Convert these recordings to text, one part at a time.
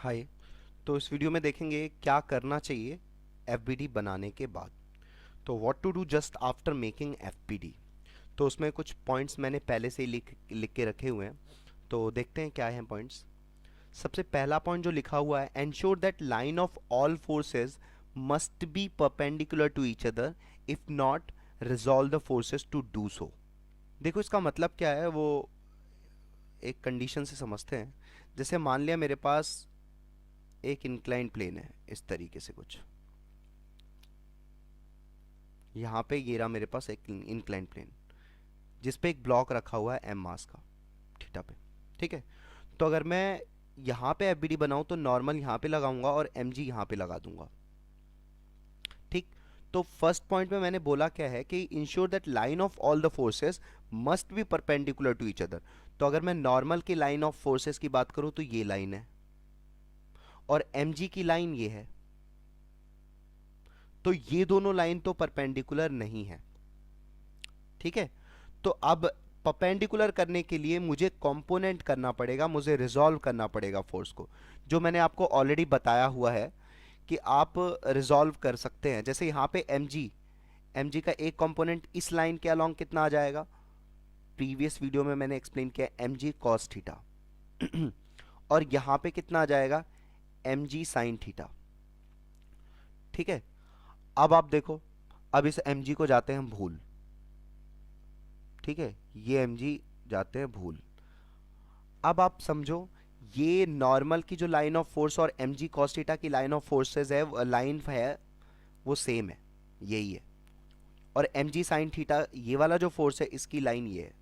हाय। तो इस वीडियो में देखेंगे क्या करना चाहिए एफबीडी बनाने के बाद। तो what to do just after making FBD. तो उसमें कुछ पॉइंट्स मैंने पहले से ही लिख लिख के रखे हुए हैं। तो देखते हैं क्या हैं पॉइंट्स। सबसे पहला पॉइंट जो लिखा हुआ है, ensure that line of all forces must be perpendicular to each other, if not resolve the forces to do so. देखो इसका मतलब क्या है वो एक कंडीशन से समझते हैं। जैसे मान लिया मेरे पास एक इंक्लाइन प्लेन है इस तरीके से कुछ, यहाँ पे ये रहा मेरे पास एक इंक्लाइन प्लेन जिस पे एक ब्लॉक रखा हुआ है एम मास का थीटा पे। ठीक है, तो अगर मैं यहाँ पे एफबीडी बनाऊं तो नॉर्मल यहाँ पे लगाऊंगा और एमजी यहाँ पे लगा दूंगा। ठीक, तो फर्स्ट पॉइंट में मैंने बोला क्या है कि ensure that line of all the forces must be perpendicular to each other. तो अगर मैं नॉर्मल की लाइन ऑफ फोर्सेस की बात करूं तो ये लाइन है और एमजी की लाइन ये है, तो ये दोनों लाइन तो परपेंडिकुलर नहीं है। ठीक है, तो अब परपेंडिकुलर करने के लिए मुझे कंपोनेंट करना पड़ेगा, मुझे रिजॉल्व करना पड़ेगा फोर्स को, जो मैंने आपको ऑलरेडी बताया हुआ है कि आप रिजॉल्व कर सकते हैं। जैसे यहाँ पे mg, mg का एक कंपोनेंट इस लाइन के अलोंग कितना आ जाएगा, प्रीवियस वीडियो में मैंने एक्सप्लेन किया mg cos थीटा और यहाँ पे कितना आ जाएगा mg sin थीटा। ठीक है, अब आप देखो, अब इस mg को जाते हैं हम भूल। ठीक है, ये mg जाते हैं भूल। अब आप समझो, ये नॉर्मल की जो लाइन ऑफ फोर्स और mg cos थीटा की लाइन ऑफ फोर्सेस है, लाइन है वो सेम है, यही है। और mg sin थीटा ये वाला जो फोर्स है इसकी लाइन ये है।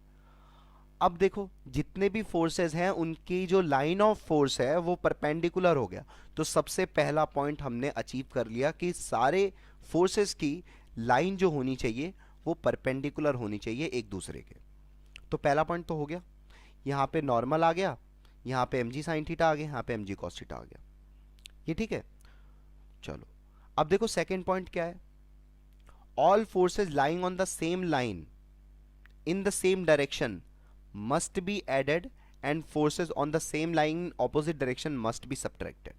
अब देखो जितने भी फोर्सेस हैं उनकी जो लाइन ऑफ फोर्स है वो परपेंडिकुलर हो गया। तो सबसे पहला पॉइंट हमने अचीव कर लिया कि सारे फोर्सेस की लाइन जो होनी चाहिए वो परपेंडिकुलर होनी चाहिए एक दूसरे के। तो पहला पॉइंट तो हो गया, यहाँ पे नॉर्मल आ गया, यहाँ पे mg sin थीटा आ गया, यहाँ पे mg cos थीटा आ गया। ये ठीक है। चलो अब देखो सेकंड पॉइंट क्या है, all forces lying on the same line in the same direction must be added and forces on the same line in opposite direction must be subtracted।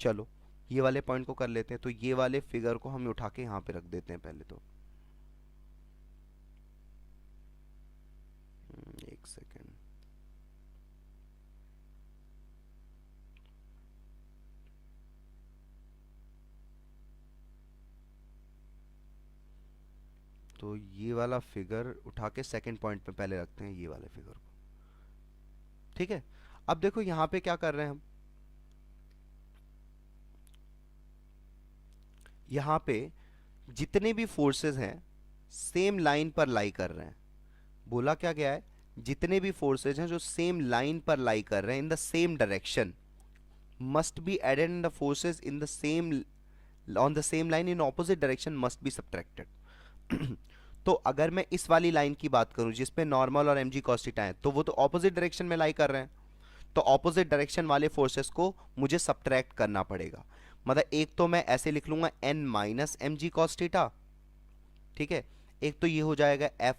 चलो ये वाले पॉइंट को कर लेते हैं। तो ये वाले फिगर को हम उठा के यहाँ पे रख देते हैं पहले तो। एक सेकेंड। तो ये वाला फिगर उठा के सेकंड पॉइंट पे पहले रखते हैं, ये वाले फिगर को। ठीक है, अब देखो यहाँ पे क्या कर रहे हैं हम, यहाँ पे जितने भी फोर्सेस हैं सेम लाइन पर लाई कर रहे हैं। बोला क्या गया है, जितने भी फोर्सेज हैं जो सेम लाइन पर लाई कर रहे हैं in the same direction must be added in the forces in the same on the same line in opposite direction must be subtracted. तो अगर मैं इस वाली लाइन की बात करूं जिसपे नॉर्मल और mg cos थीटा है, तो वो तो ऑपोजिट डायरेक्शन में लाई कर रहे हैं। तो ऑपोजिट डायरेक्शन वाले फोर्सेस को मुझे सब्ट्रैक्ट करना पड़ेगा। मतलब एक तो मैं ऐसे लिख लूंगा n minus M G cos theta. ठीक है, एक तो ये हो जाएगा f,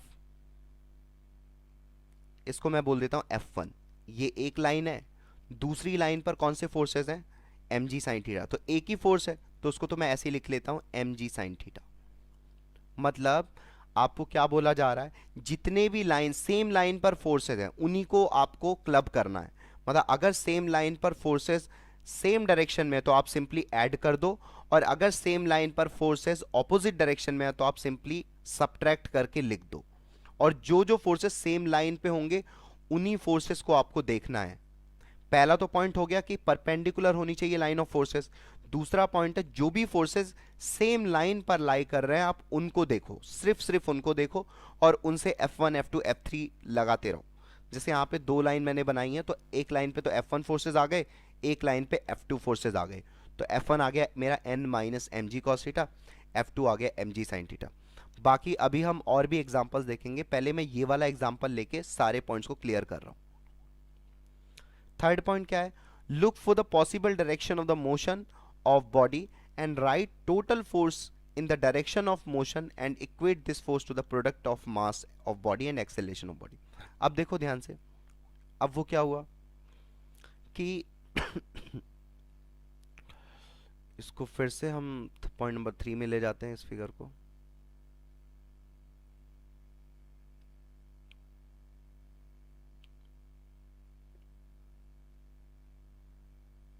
इसको मैं बोल देता हूं f1। ये एक लाइन है, दूसरी लाइन पर कौन से फोर्सेस हैं, mg sin थीटा। तो एक ही फोर्स है तो उसको तो मैं ऐसे ही लिख लेता हूं mg sin थीटा। मतलब आपको क्या बोला जा रहा है, जितने भी लाइन सेम लाइन पर फोर्सेस हैं उन्हीं को आपको क्लब करना है। मतलब अगर सेम लाइन पर फोर्सेस सेम डायरेक्शन में है तो आप सिंपली ऐड कर दो, और अगर सेम लाइन पर फोर्सेस ऑपोजिट डायरेक्शन में है तो आप सिंपली सब्ट्रैक्ट करके लिख दो। और जो जो फोर्सेस सेम लाइन पे होंगे उन्हीं फोर्सेस को आपको देखना है। पहला तो पॉइंट हो गया कि परपेंडिकुलर होनी चाहिए लाइन ऑफ फोर्सेस। दूसरा पॉइंट है जो भी फोर्सेस सेम लाइन पर लाई कर रहे हैं आप उनको देखो, सिर्फ उनको देखो और उनसे F1 F2 F3 लगाते रहो। जैसे यहाँ पे दो लाइन मैंने बनाई है, तो एक लाइन पे तो F1 फोर्सेस आ गए, एक लाइन पे F2 फोर्सेस आ गए। तो F1 आ गया मेरा n minus M G cos theta, F2 आ गया mg साइन थीटा। बाकी अभी हम और भी एग्जाम्पल्स देखेंगे, पहले मैं ये वाला एग्जाम्पल लेके सारे पॉइंट्स को क्लियर कर रहा हूँ। थर्ड पॉइंट क्या है, look for the possible direction of the motion of body and write total force in the direction of motion and equate this force to the product of mass of body and acceleration of body। अब देखो ध्यान से, अब वो क्या हुआ कि इसको फिर से हम पॉइंट नंबर 3 में ले जाते हैं इस फिगर को।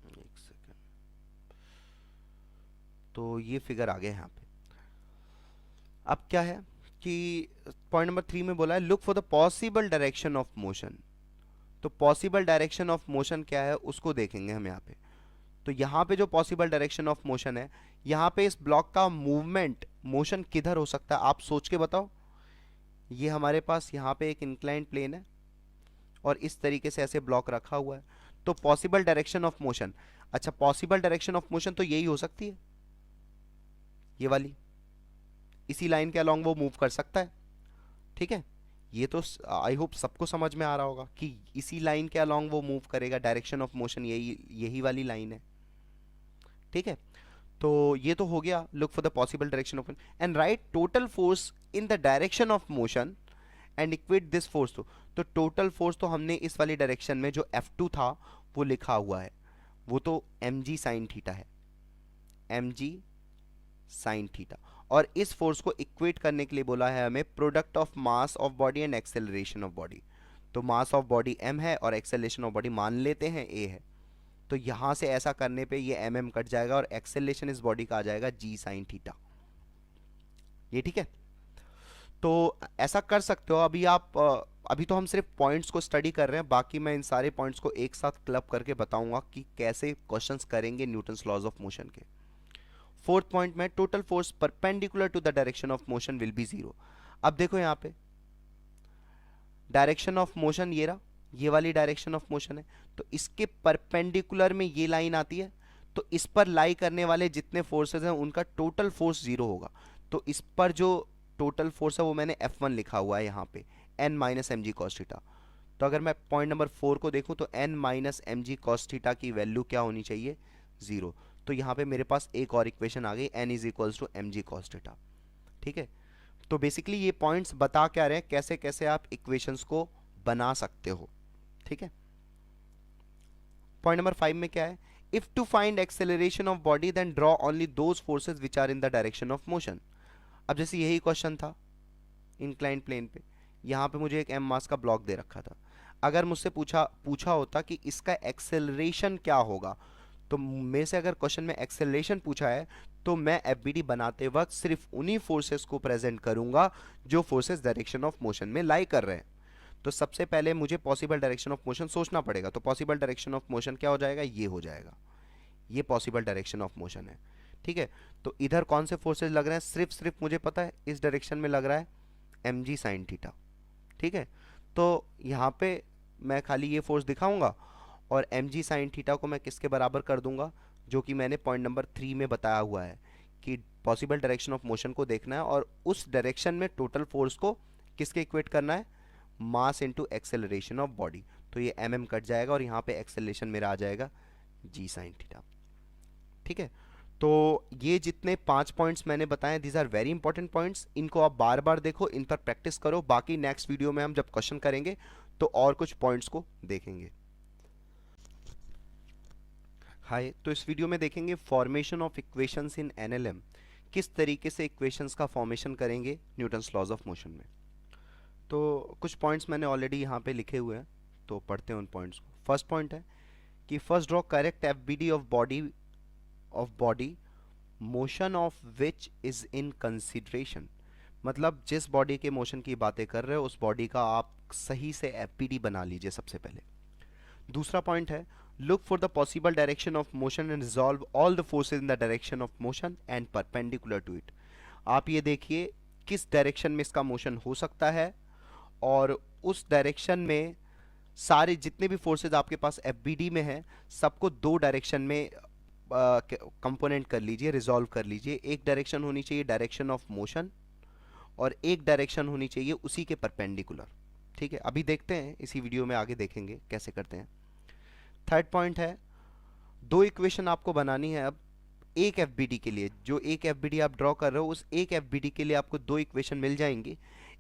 एक सेकेंड। तो ये फिगर आ गया यहाँ पे। अब क्या है कि पॉइंट नंबर 3 में बोला है look for the possible direction of motion. तो पॉसिबल डायरेक्शन ऑफ मोशन क्या है उसको देखेंगे हम यहाँ पे। तो यहाँ पे जो पॉसिबल डायरेक्शन ऑफ मोशन है, यहाँ पे इस ब्लॉक का मूवमेंट मोशन किधर हो सकता है आप सोच के बताओ। ये हमारे पास यहाँ पे एक इंक्लाइंड प्लेन है और इस तरीके से ऐसे ब्लॉक रखा हुआ है। तो पॉसिबल डायरेक्शन ऑफ मोशन, अच्छा पॉसिबल डायरेक्शन ऑफ मोशन तो यही हो सकती है, ये वाली, इसी लाइन के अलोंग वो मूव कर सकता है। ठीक है, ये तो आई होप सबको समझ में आ रहा होगा कि इसी लाइन के अलोंग वो मूव करेगा, डायरेक्शन ऑफ मोशन यही यही वाली लाइन है। ठीक है, तो ये तो हो गया look for the possible direction of and write total force in the direction of motion and equate this force to. तो टोटल फोर्स तो हमने इस वाली डायरेक्शन में जो F2 था वो लिखा हुआ है, वो तो mg साइन थीटा है, mg साइन थीटा। और इस फोर्स को इक्वेट करने के लिए बोला है हमें product of mass of body and acceleration of body. तो मास ऑफ बॉडी m है और एक्सेलरेशन ऑफ बॉडी मान लेते हैं a है। तो यहां से ऐसा करने पे ये mm कट जाएगा और एक्सेलरेशन इस बॉडी का आ जाएगा g साइन थीटा। ये ठीक है, तो ऐसा कर सकते हो। अभी तो हम सिर्फ पॉइंट्स को स्टडी कर रहे हैं, बाकी मैं इन सारे पॉइंट्स को एक साथ क्लब करके बताऊंगा कि कैसे क्वेश्चंस करेंगे न्यूटन्स लॉज ऑफ मोशन के। फोर्थ पॉइंट में total force perpendicular to the direction of motion will be zero. अब देखो यहाँ पे डायरेक्शन ऑफ मोशन ये रहा, ये वाली डायरेक्शन ऑफ मोशन है, तो इसके परपेंडिकुलर में ये लाइन आती है, तो इस पर लाई करने वाले जितने फोर्सेज हैं उनका टोटल फोर्स जीरो होगा। तो इस पर जो टोटल फोर्स है वो मैंने F1 लिखा हुआ है यहाँ पे, n minus M G cos theta. तो अगर मैं पॉइंट नंबर 4 को देखूं तो n minus M G cos theta की वैल्यू क्या होनी चाहिए, जीरो। तो यहाँ पे मेरे पास एक और इक्वेशन आ गई, n is equals to M G cos theta. ठीक है, तो बेसिकली ये पॉइंट्स बता क्या रहे हैं कैसे कैसे आप इक्वेशंस को बना सकते हो। ठीक है, पॉइंट नंबर 5 में क्या है, if to find acceleration of body then draw only those forces which are in the direction of motion. अब जैसे यही क्वेश्चन था इंक्लाइंड प्लेन पे, यहाँ पे मुझे एक m मास का ब्लॉक दे रखा था। अगर मुझसे पूछा होता कि इसका एक्सेलरेशन क्या होगा, तो मेरे से अगर क्वेश्चन में एक्सेलरेशन पूछा है तो मैं FBD बनाते वक्त सिर्फ उन्हीं फोर्सेस को प्रेजेंट करूंगा जो फोर्सेस डायरेक्शन ऑफ मोशन में लाई कर रहे हैं। तो सबसे पहले मुझे पॉसिबल डायरेक्शन ऑफ मोशन सोचना पड़ेगा। तो पॉसिबल डायरेक्शन ऑफ मोशन क्या हो जाएगा, ये हो जाएगा, ये पॉसिबल डायरेक्शन ऑफ मोशन है। ठीक है, तो इधर कौन से फोर्सेज लग रहे हैं, सिर्फ मुझे पता है इस डायरेक्शन में लग रहा है mg साइन थीटा। ठीक है, तो यहाँ पे मैं खाली ये फोर्स दिखाऊंगा और mg साइन थीटा को मैं किसके बराबर कर दूंगा, जो कि मैंने पॉइंट नंबर 3 में बताया हुआ है कि पॉसिबल डायरेक्शन ऑफ मोशन को देखना है और उस डायरेक्शन में टोटल फोर्स को किसके इक्वेट करना है, मास इनटू एक्सेलरेशन ऑफ बॉडी। तो ये mm कट जाएगा और यहाँ पे एक्सेलरेशन मेरा आ जाएगा g साइन थीटा। ठीक है, तो ये जितने 5 पॉइंट्स मैंने बताए these are very important points, इनको आप बार बार देखो, इन पर प्रैक्टिस करो। बाकी नेक्स्ट वीडियो में हम जब क्वेश्चन करेंगे तो और कुछ पॉइंट्स को देखेंगे। हाय, तो इस वीडियो में देखेंगे formation of equations in NLM, किस तरीके से इक्वेशंस का फॉर्मेशन करेंगे न्यूटन्स लॉज ऑफ मोशन में। तो कुछ पॉइंट्स मैंने ऑलरेडी यहाँ पे लिखे हुए हैं, तो पढ़ते हैं उन पॉइंट्स को। फर्स्ट पॉइंट है कि first draw correct FBD of body motion of which is in consideration. मतलब जिस बॉडी के मोशन की बातें कर रहे हो उस बॉडी का आप सही से FBD बना लीजिए सबसे पहले। दूसरा पॉइंट है look for the possible direction of motion and resolve all the forces in the direction of motion and perpendicular to it. आप ये देखिए किस डायरेक्शन में इसका मोशन हो सकता है और उस डायरेक्शन में सारे जितने भी फोर्सेज आपके पास FBD में हैं सबको दो डायरेक्शन में कंपोनेंट कर लीजिए, रिजॉल्व कर लीजिए। एक डायरेक्शन होनी चाहिए डायरेक्शन ऑफ मोशन और एक डायरेक्शन होनी चाहिए उसी के परपेंडिकुलर। ठीक है, अभी देखते हैं, इसी वीडियो में आगे देखेंगे कैसे करते हैं। थर्ड पॉइंट है दो इक्वेशन आपको बनानी है। अब एक FBD के लिए, जो एक FBD आप ड्रॉ कर रहे हो उस एक FBD के लिए आपको दो इक्वेशन मिल जाएंगी।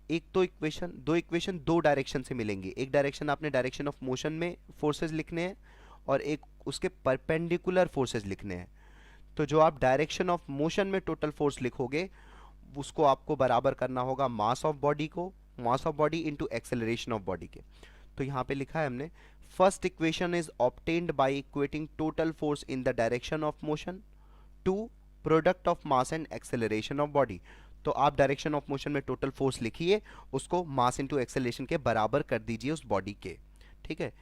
एक तो इक्वेशन दो डायरेक्शन से मिलेंगी। एक डायरेक्शन आपने डायरेक्शन ऑफ मोशन में फोर्सेज लिखने हैं और एक उसके परपेंडिकुलर फोर्सेज लिखने हैं। तो जो आप डायरेक्शन ऑफ मोशन में टोटल फोर्स लिखोगे उसको आपको बराबर करना होगा मास ऑफ बॉडी को, mass of body into acceleration of body के। तो यहाँ पे लिखा है हमने, first equation is obtained by equating total force in the direction of motion to product of mass and acceleration of body. तो आप डायरेक्शन ऑफ मोशन में टोटल फोर्स लिखिए, उसको मास इनटू एक्सेलरेशन के बराबर कर दीजिए उस बॉडी के। ठीक है,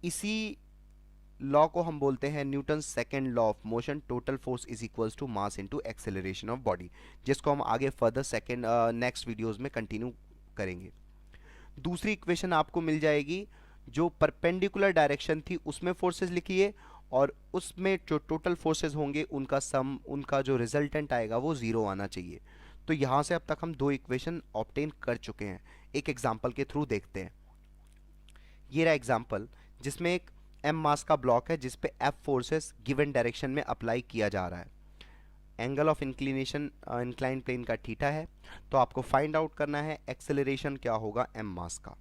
इसी लॉ को हम बोलते हैं Newton second law of motion, total force is equals to mass into acceleration of body, जिसको हम आगे फर्दर सेकेंड नेक्स्ट वीडियोस में कंटिन्यू करेंगे। दूसरी इक्वेशन आपको मिल जाएगी, जो परपेंडिकुलर डायरेक्शन थी उसमें फोर्सेस लिखिए, और उसमें जो टोटल फोर्सेस होंगे उनका सम, उनका जो रिजल्टेंट आएगा वो जीरो आना चाहिए। तो यहाँ से अब तक हम दो इक्वेशन ऑब्टेन कर चुके हैं। एक एग्जाम्पल के थ्रू देखते हैं। ये रहा एग्जाम्पल जिसमें एक एम मास का ब्लॉक है जिसपे एफ फोर्सेस गिवन डायरेक्शन में अप्लाई किया जा रहा है। Angle of inclination incline plane का थीटा है। तो आपको फाइंड आउट करना है एक्सेलरेशन क्या होगा एम मास का।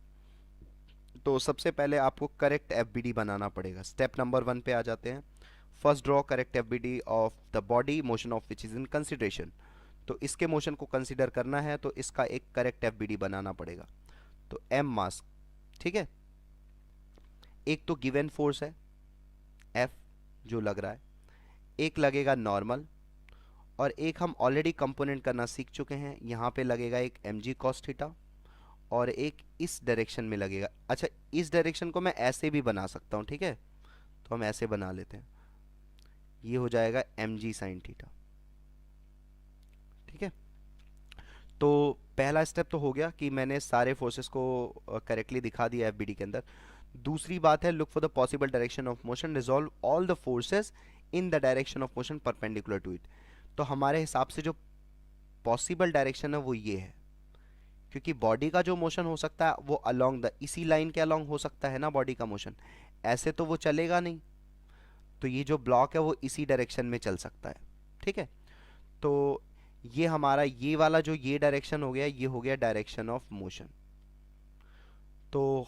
तो सबसे पहले आपको करेक्ट एफबीडी बनाना पड़ेगा। स्टेप नंबर 1 पे आ जाते हैं। First draw correct FBD of the body motion of which is in consideration. तो इसके मोशन को कंसीडर करना है तो इसका एक करेक्ट एफबीडी बनाना पड़ेगा। तो एम मास, ठीक है, एक तो गिवन फोर्स है एफ जो लग रहा है, एक लगेगा नॉर्मल, और एक हम ऑलरेडी कंपोनेंट करना सीख चुके हैं। यहाँ पे लगेगा एक एम जी कॉस थीटा, और एक इस डायरेक्शन में लगेगा। अच्छा, इस डायरेक्शन को मैं ऐसे भी बना सकता हूँ, ठीक है, तो हम ऐसे बना लेते हैं, ये हो जाएगा एम जी साइन थीटा। ठीक है, तो पहला स्टेप तो हो गया कि मैंने सारे फोर्सेस को करेक्टली दिखा दिया एफबीडी के अंदर। दूसरी बात है, look for the possible direction of motion, resolve all the forces in the direction of motion perpendicular to it. तो हमारे हिसाब से जो पॉसिबल डायरेक्शन है वो ये है, क्योंकि बॉडी का जो मोशन हो सकता है वो अलोंग द, इसी लाइन के अलोंग हो सकता है ना बॉडी का मोशन, ऐसे तो वो चलेगा नहीं। तो ये जो ब्लॉक है वो इसी डायरेक्शन में चल सकता है। ठीक है, तो ये हमारा ये वाला जो ये डायरेक्शन हो गया, ये हो गया डायरेक्शन ऑफ मोशन। तो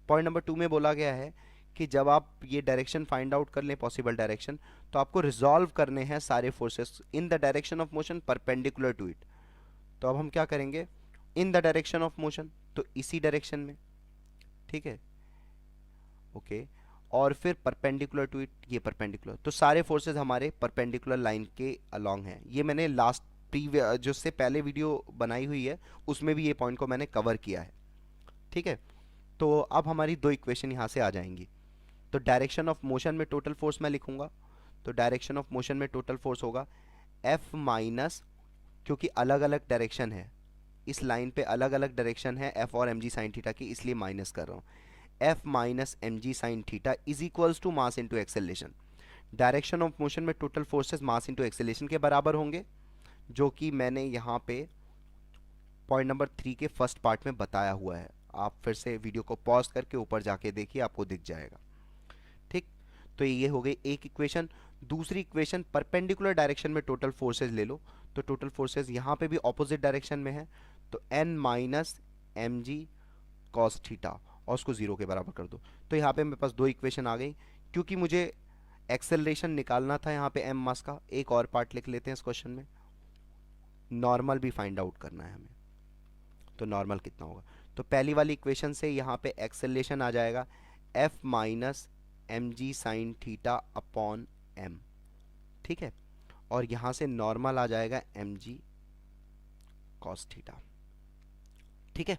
पॉइंट नंबर 2 में बोला गया है कि जब आप ये डायरेक्शन फाइंड आउट कर लें, पॉसिबल डायरेक्शन, तो आपको रिजॉल्व करने हैं सारे forces in the direction of motion perpendicular to it. तो अब हम क्या करेंगे, in the direction of motion, तो इसी डायरेक्शन में, ठीक है, ओके, और फिर परपेंडिकुलर टू इट, ये परपेंडिकुलर, तो सारे फोर्सेस हमारे परपेंडिकुलर लाइन के अलोंग हैं। ये मैंने लास्ट प्रीवियस जो से पहले वीडियो बनाई हुई है उसमें भी ये पॉइंट को मैंने कवर किया है। ठीक है, तो अब हमारी दो इक्वेशन यहाँ से आ जाएंगी। तो डायरेक्शन ऑफ मोशन में टोटल फोर्स मैं लिखूंगा, तो डायरेक्शन ऑफ मोशन में टोटल फोर्स होगा एफ माइनस, क्योंकि अलग अलग डायरेक्शन है, इस लाइन पे अलग अलग डायरेक्शन है एफ और एम जी साइन थीटा की, इसलिए माइनस कर रहा हूँ, F minus M G sine theta is equals to mass into acceleration. Direction of motion में total forces mass into acceleration के बराबर होंगे, जो कि मैंने यहाँ पे पॉइंट नंबर 3 के फर्स्ट पार्ट में बताया हुआ है। आप फिर से वीडियो को पॉज करके ऊपर जाके देखिए, आपको दिख जाएगा। ठीक, तो ये हो गई एक इक्वेशन। दूसरी इक्वेशन, परपेंडिकुलर डायरेक्शन में टोटल फोर्सेस ले लो, तो टोटल फोर्सेस यहाँ पे भी ऑपोजिट डायरेक्शन में है, तो N minus M G cos theta, और उसको जीरो के बराबर कर दो। तो यहाँ पे मेरे पास दो इक्वेशन आ गई। क्योंकि मुझे एक्सेलरेशन निकालना था यहाँ पे एम मास का, एक और पार्ट लिख लेते हैं इस क्वेश्चन में, नॉर्मल भी फाइंड आउट करना है हमें। तो नॉर्मल कितना होगा, तो पहली वाली इक्वेशन से यहाँ पे एक्सेलरेशन आ जाएगा F minus M G sine theta upon M. ठीक है, और यहाँ से नॉर्मल आ जाएगा एम जी कॉस थीटा। ठीक है,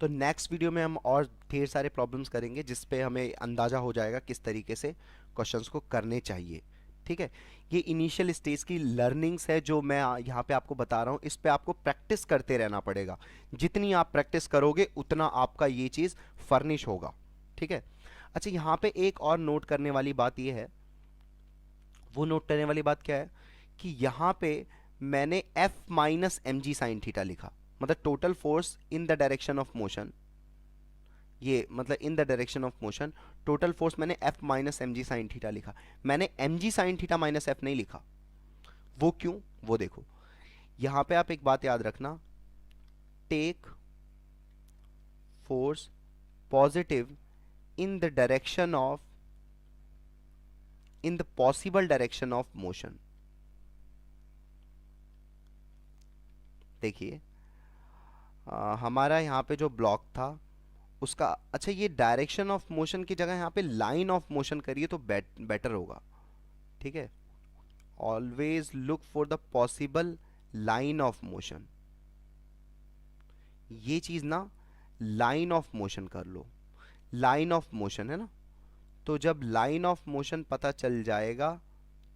तो नेक्स्ट वीडियो में हम और ढेर सारे प्रॉब्लम्स करेंगे जिस पे हमें अंदाज़ा हो जाएगा किस तरीके से क्वेश्चंस को करने चाहिए। ठीक है, ये इनिशियल स्टेज की लर्निंग्स है जो मैं यहाँ पे आपको बता रहा हूँ, इस पे आपको प्रैक्टिस करते रहना पड़ेगा। जितनी आप प्रैक्टिस करोगे उतना आपका ये चीज़ फर्निश होगा। ठीक है, अच्छा, यहाँ पे एक और नोट करने वाली बात ये है, वो नोट करने वाली बात क्या है कि यहाँ पे मैंने F minus M G sine theta लिखा, मतलब total force in the direction of motion, ये मतलब in the direction of motion total force मैंने F minus M G sine theta लिखा, मैंने M G sine theta minus F नहीं लिखा। वो क्यों, वो देखो, यहां पे आप एक बात याद रखना, take force positive in the direction of in the possible direction of motion. देखिए हमारा यहाँ पे जो ब्लॉक था उसका, अच्छा ये डायरेक्शन ऑफ मोशन की जगह यहाँ पे लाइन ऑफ मोशन करिए तो बेटर होगा, ठीक है। Always look for the possible line of motion, ये चीज ना लाइन ऑफ मोशन कर लो, लाइन ऑफ मोशन है ना, तो जब लाइन ऑफ मोशन पता चल जाएगा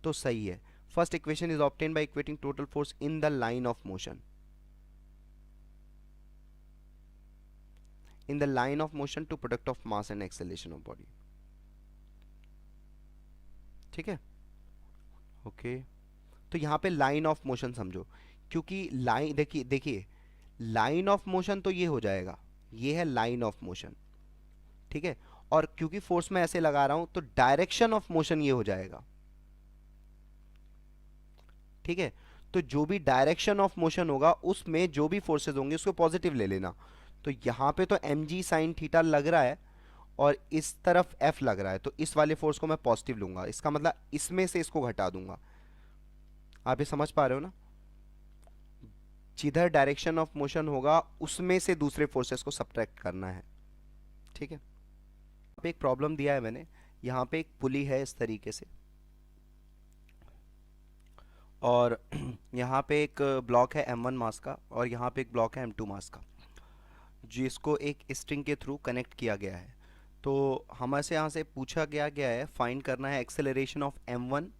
तो सही है। First equation is obtained by equating total force in the line of motion, in the line of motion to product of mass and acceleration of body, ठीक है। ओके तो यहाँ पे लाइन ऑफ मोशन समझो, क्योंकि लाइन देखिए देखिए line of motion तो ये हो जाएगा, ये है लाइन ऑफ मोशन, ठीक है। और क्योंकि फोर्स में ऐसे लगा रहा हूं तो डायरेक्शन ऑफ मोशन ये हो जाएगा, ठीक है। तो जो भी डायरेक्शन ऑफ मोशन होगा उसमें जो भी फोर्सेस होंगे उसको पॉजिटिव ले लेना। तो यहाँ पे तो mg साइन थीटा लग रहा है और इस तरफ f लग रहा है, तो इस वाले फोर्स को मैं पॉजिटिव लूंगा, इसका मतलब इसमें से इसको घटा दूंगा। आप ये समझ पा रहे हो ना, जिधर डायरेक्शन ऑफ मोशन होगा उसमें से दूसरे फोर्सेस को सब्ट्रैक्ट करना है, ठीक है। यहाँ पे एक प्रॉब्लम दिया है मैंने, यहाँ पे एक पुली है इस तरीके से और यहाँ पे एक ब्लॉक है m1 मास का और यहाँ पे एक ब्लॉक है m2 मास का, जिसको एक स्ट्रिंग के थ्रू कनेक्ट किया गया है। तो हमसे यहाँ से पूछा गया है फाइंड करना है acceleration of m1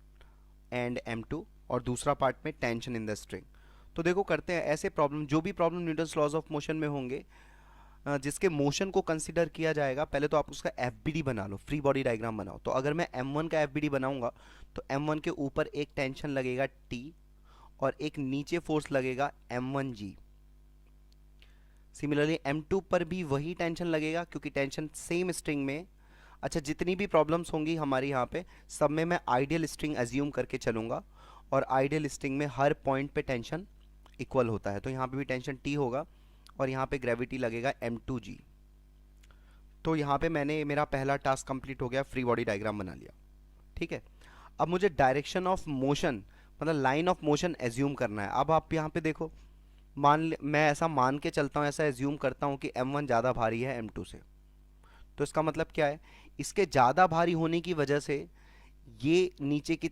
and m2 और दूसरा पार्ट में टेंशन इन द स्ट्रिंग। तो देखो करते हैं ऐसे प्रॉब्लम, जो भी problem Newton's laws of motion में होंगे जिसके मोशन को कंसीडर किया जाएगा, पहले तो आप उसका एफबीडी बना लो, फ्री बॉडी डायग्राम बनाओ। तो अगर मैं m1 का एफबीडी बनाऊंगा तो m1 के ऊपर एक टेंशन लगेगा T और एक नीचे फोर्स लगेगा m1g। सिमिलरली m2 पर भी वही टेंशन लगेगा क्योंकि टेंशन सेम स्ट्रिंग में, अच्छा जितनी भी प्रॉब्लम्स होंगी हमारी यहाँ पे सब में मैं आइडियल स्ट्रिंग एज्यूम करके चलूँगा और आइडियल स्ट्रिंग में हर पॉइंट पे टेंशन इक्वल होता है। तो यहाँ पे भी टेंशन T होगा और यहाँ पे ग्रेविटी लगेगा m2g। तो यहाँ पे मैंने मेरा पहला टास्क कंप्लीट हो गया, फ्री बॉडी डायग्राम बना लिया, ठीक है। अब मुझे डायरेक्शन ऑफ मोशन मतलब लाइन ऑफ मोशन एज्यूम करना है। अब आप यहाँ पे देखो, मैं ऐसा मान के चलता हूँ, ऐसा एज्यूम करता हूँ कि m1 ज़्यादा भारी है m2 से। तो इसका मतलब क्या है, इसके ज़्यादा भारी होने की वजह से ये नीचे की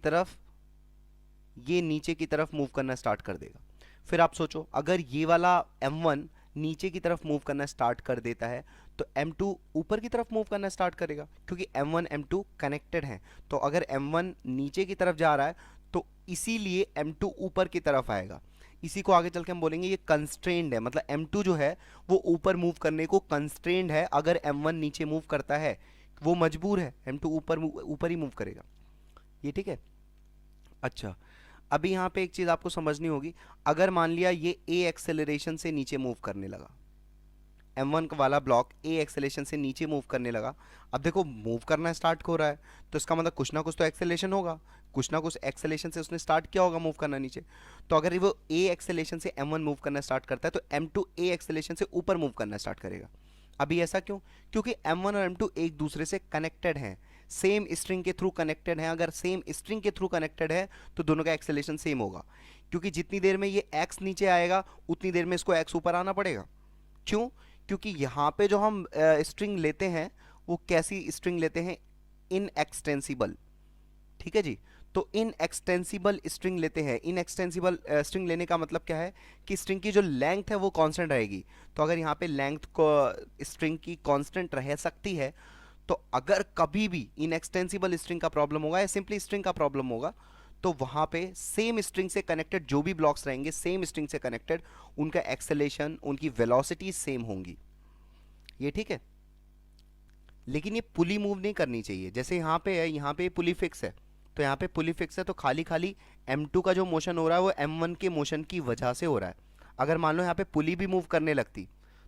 तरफ मूव करना स्टार्ट कर देगा। फिर आप सोचो अगर ये वाला m1 नीचे की तरफ मूव करना स्टार्ट कर देता है तो m2 ऊपर की तरफ मूव करना स्टार्ट करेगा, क्योंकि m1 m2 कनेक्टेड हैं। तो अगर m1 नीचे की तरफ जा रहा है तो इसीलिए m2 ऊपर की तरफ आएगा। इसी को आगे चल के हम बोलेंगे ये कंस्ट्रेंड है, मतलब m2 जो है वो ऊपर मूव करने को कंस्ट्रेंड है। अगर m1 नीचे मूव करता है वो मजबूर है, m2 ऊपर ही मूव करेगा, ये ठीक है। अच्छा अभी यहाँ पे एक चीज़ आपको समझनी होगी, अगर मान लिया ये a एक्सेलरेशन से नीचे मूव करने लगा, m1 वाला ब्लॉक a एक्सेलरेशन से नीचे मूव करने लगा, अब देखो मूव करना स्टार्ट हो रहा है तो इसका मतलब कुछ ना कुछ तो एक्सेलरेशन होगा, कुछ ना कुछ एक्सेलरेशन से उसने स्टार्ट किया होगा मूव करना नीचे। तो अगर वो a एक्सेलरेशन से m1 मूव करना स्टार्ट करता है तो m2 a एक्सेलरेशन से ऊपर मूव करना स्टार्ट करेगा। अभी ऐसा क्यों, क्योंकि m1 और m2 एक दूसरे से कनेक्टेड हैं, सेम स्ट्रिंग के थ्रू कनेक्टेड हैं। अगर सेम स्ट्रिंग के थ्रू कनेक्टेड है तो दोनों का एक्सेलरेशन सेम होगा, क्योंकि जितनी देर में ये x नीचे आएगा उतनी देर में इसको x ऊपर आना पड़ेगा। क्यों, क्योंकि यहाँ पे जो हम स्ट्रिंग लेते हैं वो कैसी स्ट्रिंग लेते हैं, इन एक्सटेंसिबल, ठीक है जी। तो इन एक्सटेंसिबल स्ट्रिंग लेते हैं। इन एक्सटेंसिबल स्ट्रिंग लेने का मतलब क्या है कि स्ट्रिंग की जो लेंथ है वो कांस्टेंट रहेगी। तो अगर यहाँ पे लेंथ को स्ट्रिंग की कांस्टेंट रह सकती है तो अगर कभी भी इन एक्सटेंसिबल स्ट्रिंग का प्रॉब्लम होगा या सिंपली स्ट्रिंग का प्रॉब्लम होगा तो वहाँ पे सेम स्ट्रिंग से कनेक्टेड जो भी ब्लॉक्स रहेंगे सेम स्ट्रिंग से कनेक्टेड, उनका एक्सेलेरेशन उनकी वेलोसिटी सेम होंगी, ये ठीक है। लेकिन ये पुली मूव नहीं करनी चाहिए, जैसे यहाँ पे है, यहाँ पे पुली फिक्स है तो यहाँ पे पुली फिक्स है तो खाली खाली m2 का जो मोशन हो रहा है वो m1 के मोशन की वजह से हो रहा है। अगर मान लो यहाँ पे पुली भी मूव करने लगती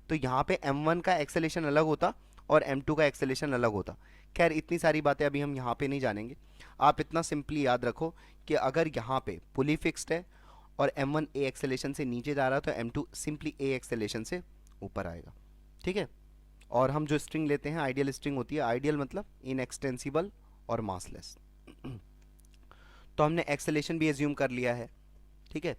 तो यहाँ पे m1 का एक्सेलेरेशन अलग होता और m2 का एक्सेलेरेशन अलग होता। खैर इतनी सारी बातें अभी हम यहाँ पे नहीं जानेंगे, आप इतना सिंपली याद रखो कि अगर यहाँ पे पुली फिक्स्ड है और m1 a एक्सेलेरेशन से नीचे जा रहा है तो m2 सिंपली a एक्सेलेरेशन से ऊपर आएगा, ठीक है। और हम जो स्ट्रिंग लेते हैं आइडियल स्ट्रिंग होती है, आइडियल मतलब इनएक्सटेंसिबल और मासलेस। तो हमने एक्सेलेरेशन भी एज्यूम कर लिया है, ठीक है।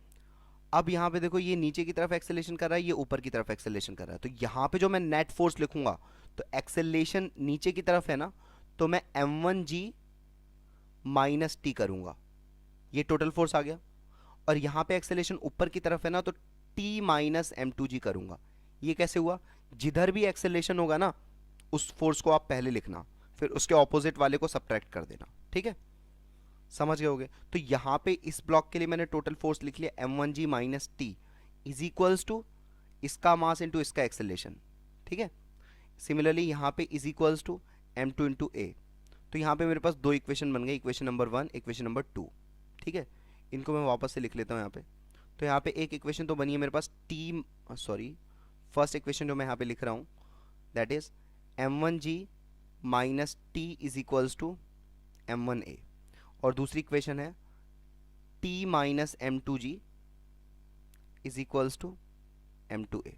अब यहाँ पे देखो ये नीचे की तरफ एक्सेलेरेशन कर रहा है, ये ऊपर की तरफ एक्सेलेरेशन कर रहा है, तो यहाँ पे जो मैं नेट फोर्स लिखूंगा, तो एक्सेलेरेशन नीचे की तरफ है ना, तो मैं m1g माइनस टी करूंगा, ये टोटल फोर्स आ गया। और यहाँ पे एक्सेलेरेशन ऊपर की तरफ है ना, तो t माइनस m2g करूंगा। ये कैसे हुआ? जिधर भी एक्सेलेरेशन होगा ना, उस फोर्स को आप पहले लिखना, फिर उसके ऑपोजिट वाले को सब्ट्रैक्ट कर देना, ठीक है, समझ गए होगे। तो यहाँ पे इस ब्लॉक के लिए मैंने टोटल फोर्स लिख लिया m1g minus T is equals to इसका मास इंटू इसका एक्सेलेरेशन, ठीक है। सिमिलरली यहाँ पे is equals to m2 into A. तो यहाँ पे मेरे पास दो इक्वेशन बन गए, इक्वेशन नंबर 1, इक्वेशन नंबर 2, ठीक है। इनको मैं वापस से लिख लेता हूँ यहाँ पे। तो यहाँ पे एक इक्वेशन तो बनी है मेरे पास फर्स्ट इक्वेशन जो मैं यहाँ पे लिख रहा हूँ, that is m1g minus T is equals to m1a। और दूसरी इक्वेशन है t minus m2g is equals to m2a,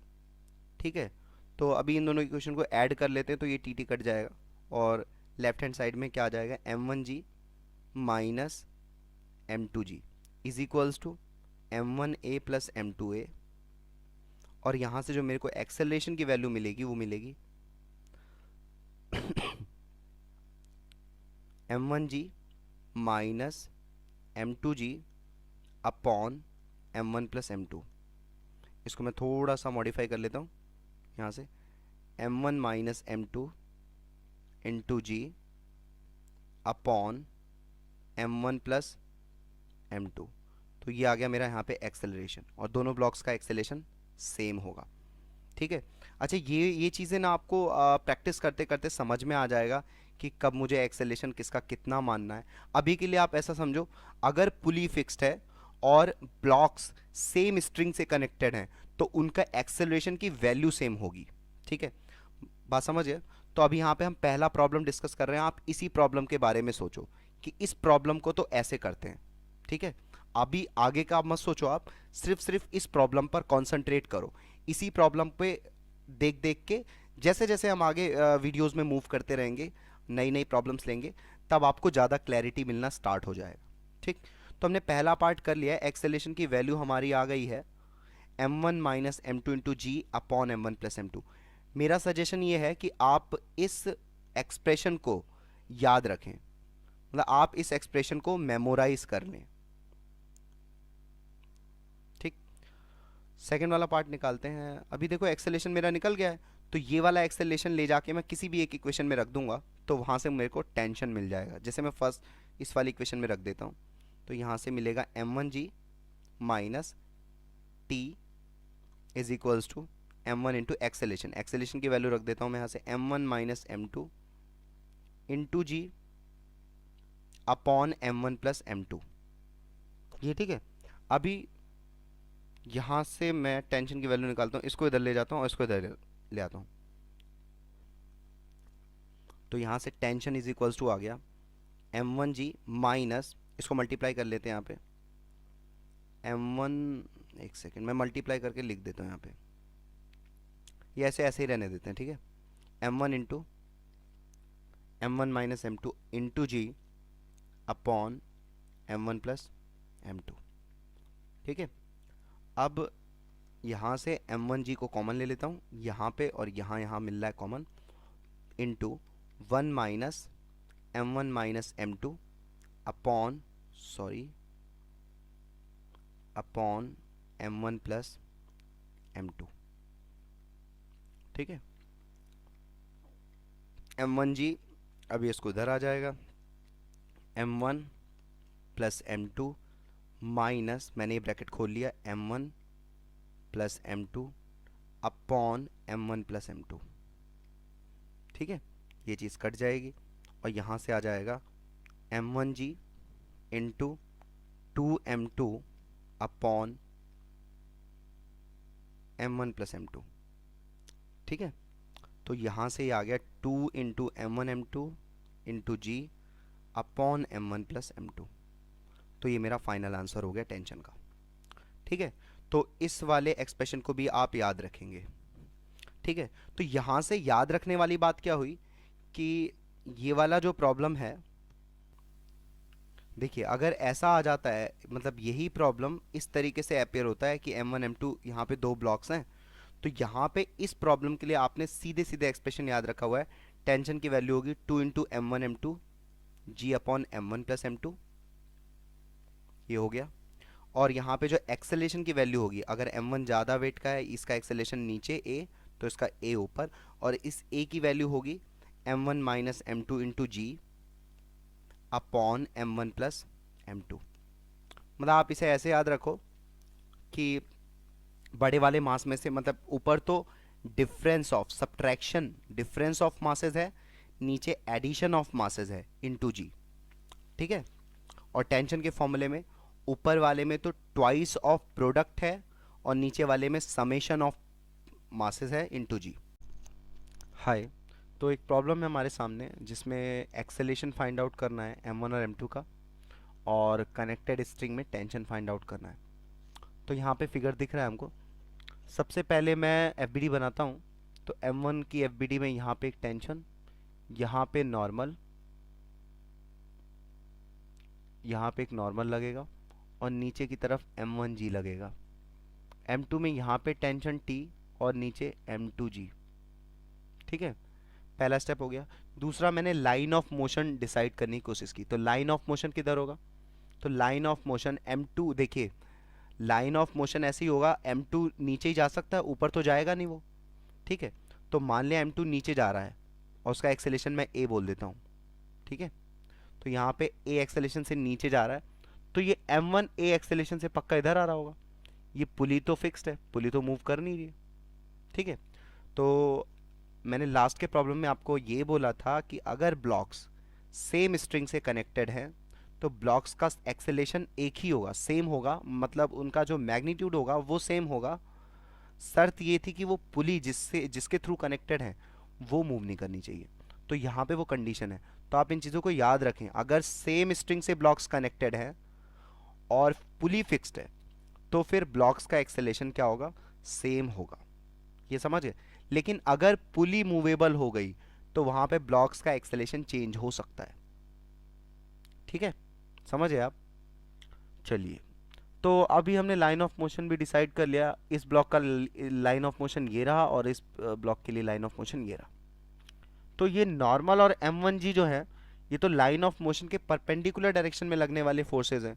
ठीक है। तो अभी इन दोनों इक्वेशन को ऐड कर लेते हैं, तो ये टी कट जाएगा और लेफ्ट हैंड साइड में क्या आ जाएगा, m1g minus m2g is equals to m1a plus m2a। और यहाँ से जो मेरे को एक्सेलरेशन की वैल्यू मिलेगी वो मिलेगी m1g minus m2g upon m1 plus m2। इसको मैं थोड़ा सा मॉडिफाई कर लेता हूँ यहाँ से, m1 minus m2 into G upon m1 plus m2। तो ये आ गया मेरा यहाँ पे एक्सेलरेशन, और दोनों ब्लॉक्स का एक्सेलरेशन सेम होगा, ठीक है। अच्छा, ये चीज़ें ना आपको प्रैक्टिस करते करते समझ में आ जाएगा कि कब मुझे एक्सेलरेशन किसका कितना मानना है। अभी के लिए आप ऐसा समझो, अगर पुली फिक्स्ड है और ब्लॉक्स सेम स्ट्रिंग से कनेक्टेड हैं, तो उनका एक्सेलरेशन की वैल्यू सेम होगी, ठीक है, बात समझ गए। तो अभी यहाँ पे हम पहला प्रॉब्लम डिस्कस कर रहे हैं, आप इसी प्रॉब्लम के बारे में सोचो कि इस प्रॉब्लम को तो ऐसे करते हैं, ठीक है। अभी आगे का मत सोचो, आप सिर्फ इस प्रॉब्लम पर कॉन्सेंट्रेट करो, इसी प्रॉब्लम पे देख देख के जैसे जैसे हम आगे वीडियोस में मूव करते रहेंगे, नई नई प्रॉब्लम्स लेंगे, तब आपको ज़्यादा क्लैरिटी मिलना स्टार्ट हो जाएगा, ठीक। तो हमने पहला पार्ट कर लिया है, एक्सेलेरेशन की वैल्यू हमारी आ गई है m1 minus m2 into G upon m1 plus m2। मेरा सजेशन ये है कि आप इस एक्सप्रेशन को याद रखें, मतलब आप इस एक्सप्रेशन को मेमोराइज कर लें, ठीक। सेकेंड वाला पार्ट निकालते हैं। अभी देखो एक्सेलेरेशन मेरा निकल गया है, तो ये वाला एक्सेलेरेशन ले जाके मैं किसी भी एक इक्वेशन में रख दूंगा, तो वहाँ से मेरे को टेंशन मिल जाएगा। जैसे मैं फर्स्ट इस वाली इक्वेशन में रख देता हूँ, तो यहाँ से मिलेगा m1g minus T is equals to m1 into acceleration की वैल्यू रख देता हूँ मैं यहाँ से m1 minus m2 into G upon m1 plus m2, ये ठीक है। अभी यहाँ से मैं टेंशन की वैल्यू निकालता हूँ, इसको इधर ले जाता हूँ और इसको इधर ले आता हूँ, तो यहाँ से टेंशन इज इक्वल्स टू आ गया m1g माइनस, इसको मल्टीप्लाई कर लेते हैं यहाँ पे m1, एक सेकेंड मैं मल्टीप्लाई करके लिख देता हूँ यहाँ पे, ये ऐसे ऐसे ही रहने देते हैं, ठीक है। m1 into m1 minus m2 into G upon m1 plus m2, ठीक है। अब यहाँ से m1g को कॉमन ले लेता हूँ यहाँ पे, और यहाँ मिल रहा है common, into 1 minus m1 minus m2 upon m1 plus m2, ठीक है। m1g अभी इसको इधर आ जाएगा, m1 प्लस m2 माइनस, मैंने ये ब्रैकेट खोल लिया, m1 plus m2 upon m1 plus m2, ठीक है। ये चीज़ कट जाएगी और यहाँ से आ जाएगा m1g into 2m2 upon m1 plus m2, ठीक है। तो यहाँ से ये आ गया 2 into m1 m2 into G upon m1 plus m2। तो ये मेरा फाइनल आंसर हो गया टेंशन का, ठीक है। तो इस वाले एक्सप्रेशन को भी आप याद रखेंगे, ठीक है। तो यहाँ से याद रखने वाली बात क्या हुई कि ये वाला जो प्रॉब्लम है, देखिए अगर ऐसा आ जाता है, मतलब यही प्रॉब्लम इस तरीके से अपेयर होता है कि M1 M2 यहाँ पे दो ब्लॉक्स हैं, तो यहाँ पे इस प्रॉब्लम के लिए आपने सीधे सीधे एक्सप्रेशन याद रखा हुआ है। टेंशन की वैल्यू होगी 2 × M1 M2 G/M1 + M2, ये हो गया। और यहाँ पे जो एक्सेलेरेशन की वैल्यू होगी, अगर M1 ज़्यादा वेट का है, इसका एक्सेलेरेशन नीचे A, तो इसका A ऊपर, और इस A की वैल्यू होगी M1 - M2 × G/M1 + M2। मतलब आप इसे ऐसे याद रखो कि बड़े वाले मास में से, मतलब ऊपर तो डिफरेंस ऑफ मासेस है, नीचे एडिशन ऑफ मासेस है इनटू जी, ठीक है। और टेंशन के फॉर्मूले में ऊपर वाले में तो ट्वाइस ऑफ प्रोडक्ट है, और नीचे वाले में समेशन ऑफ मासेस है इनटू जी। हाय, तो एक प्रॉब्लम है हमारे सामने जिसमें एक्सेलेरेशन फाइंड आउट करना है M1 और M2 का, और कनेक्टेड स्ट्रिंग में टेंशन फाइंड आउट करना है। तो यहाँ पे फिगर दिख रहा है हमको। सबसे पहले मैं FBD बनाता हूँ। तो M1 की FBD में यहाँ पे एक टेंशन, यहाँ पे नॉर्मल, यहाँ पे एक नॉर्मल लगेगा, और नीचे की तरफ M1G लगेगा। M2 में यहाँ पे टेंशन T, और नीचे M2G, ठीक है। पहला स्टेप हो गया। दूसरा, मैंने लाइन ऑफ मोशन डिसाइड करने की कोशिश की। तो लाइन ऑफ मोशन किधर होगा? तो लाइन ऑफ मोशन M2, देखिए लाइन ऑफ मोशन ऐसे ही होगा, M2 नीचे ही जा सकता है, ऊपर तो जाएगा नहीं वो, ठीक है। तो मान लिया M2 नीचे जा रहा है, और उसका एक्सेलेरेशन मैं A बोल देता हूँ, ठीक है। तो यहाँ पे A एक्सेलेरेशन से नीचे जा रहा है, तो ये M1 A एक्सेलेरेशन से पक्का इधर आ रहा होगा। ये पुली तो फिक्स्ड है, पुली तो मूव कर नहीं रही है, ठीक है। तो मैंने लास्ट के प्रॉब्लम में आपको ये बोला था कि अगर ब्लॉक्स सेम स्ट्रिंग से कनेक्टेड हैं तो ब्लॉक्स का एक्सेलेरेशन एक ही होगा, सेम होगा, मतलब उनका जो मैग्नीट्यूड होगा वो सेम होगा। शर्त ये थी कि वो पुली जिसके थ्रू कनेक्टेड है वो मूव नहीं करनी चाहिए। तो यहाँ पे वो कंडीशन है। तो आप इन चीज़ों को याद रखें, अगर सेम स्ट्रिंग से ब्लॉक्स कनेक्टेड है और पुली फिक्स्ड है, तो फिर ब्लॉक्स का एक्सेलेरेशन क्या होगा? सेम होगा, ये समझ गए। लेकिन अगर पुली मूवेबल हो गई तो वहां पे ब्लॉक्स का एक्सेलेरेशन चेंज हो सकता है, ठीक है, समझ गए आप। चलिए, तो अभी हमने लाइन ऑफ मोशन भी डिसाइड कर लिया। इस ब्लॉक का लाइन ऑफ मोशन ये रहा, और इस ब्लॉक के लिए लाइन ऑफ मोशन ये रहा। तो ये नॉर्मल और M1G जो है, ये तो लाइन ऑफ मोशन के परपेंडिकुलर डायरेक्शन में लगने वाले फोर्सेज हैं।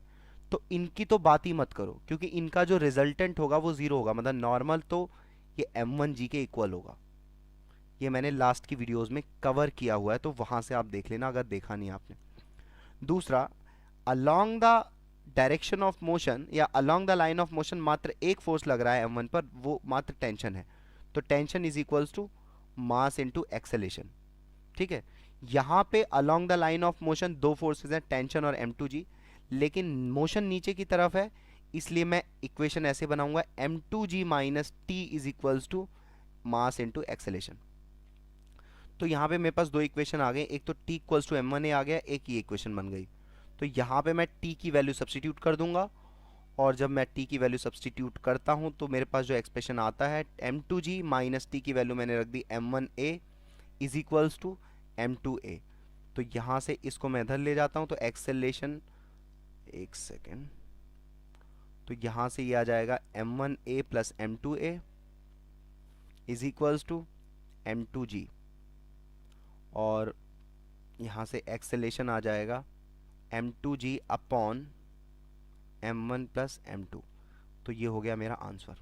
तो इनकी तो बात ही मत करो, क्योंकि इनका जो रिजल्टेंट होगा वो जीरो होगा, मतलब नॉर्मल तो ये M1G के इक्वल होगा। ये मैंने लास्ट की वीडियोस में कवर किया हुआ है, तो वहां से आप देख लेना अगर देखा नहीं आपने। दूसरा, along the direction of motion या along the line of motion मात्र एक फोर्स लग रहा है M1 पर, वो मात्र टेंशन है। तो tension is equals to mass into acceleration, ठीक है। यहाँ पे along the line of motion दो फोर्सेस हैं, टेंशन और M2G, लेकिन मोशन नीचे की तरफ है, इसलिए मैं इक्वेशन ऐसे बनाऊंगा M2G minus T is equals to mass into acceleration. तो यहाँ पे मेरे पास दो इक्वेशन आ गए, एक तो T इक्वल्स टू M1A आ गया, एक ये इक्वेशन बन गई। तो यहाँ पे मैं T की वैल्यू सब्सटीट्यूट कर दूंगा, और जब मैं T की वैल्यू सब्सटीट्यूट करता हूँ तो मेरे पास जो एक्सप्रेशन आता है, M2G माइनस T की वैल्यू मैंने रख दी M1A is equals to M2A। तो यहाँ से इसको मैं इधर ले जाता हूँ, तो एक्सेलेरेशन, एक सेकेंड, तो यहाँ से ये आ जाएगा M1A plus M2A is equals to M2G, और यहाँ से एक्सेलेरेशन आ जाएगा M2G upon M1 plus M2। तो ये हो गया मेरा आंसर।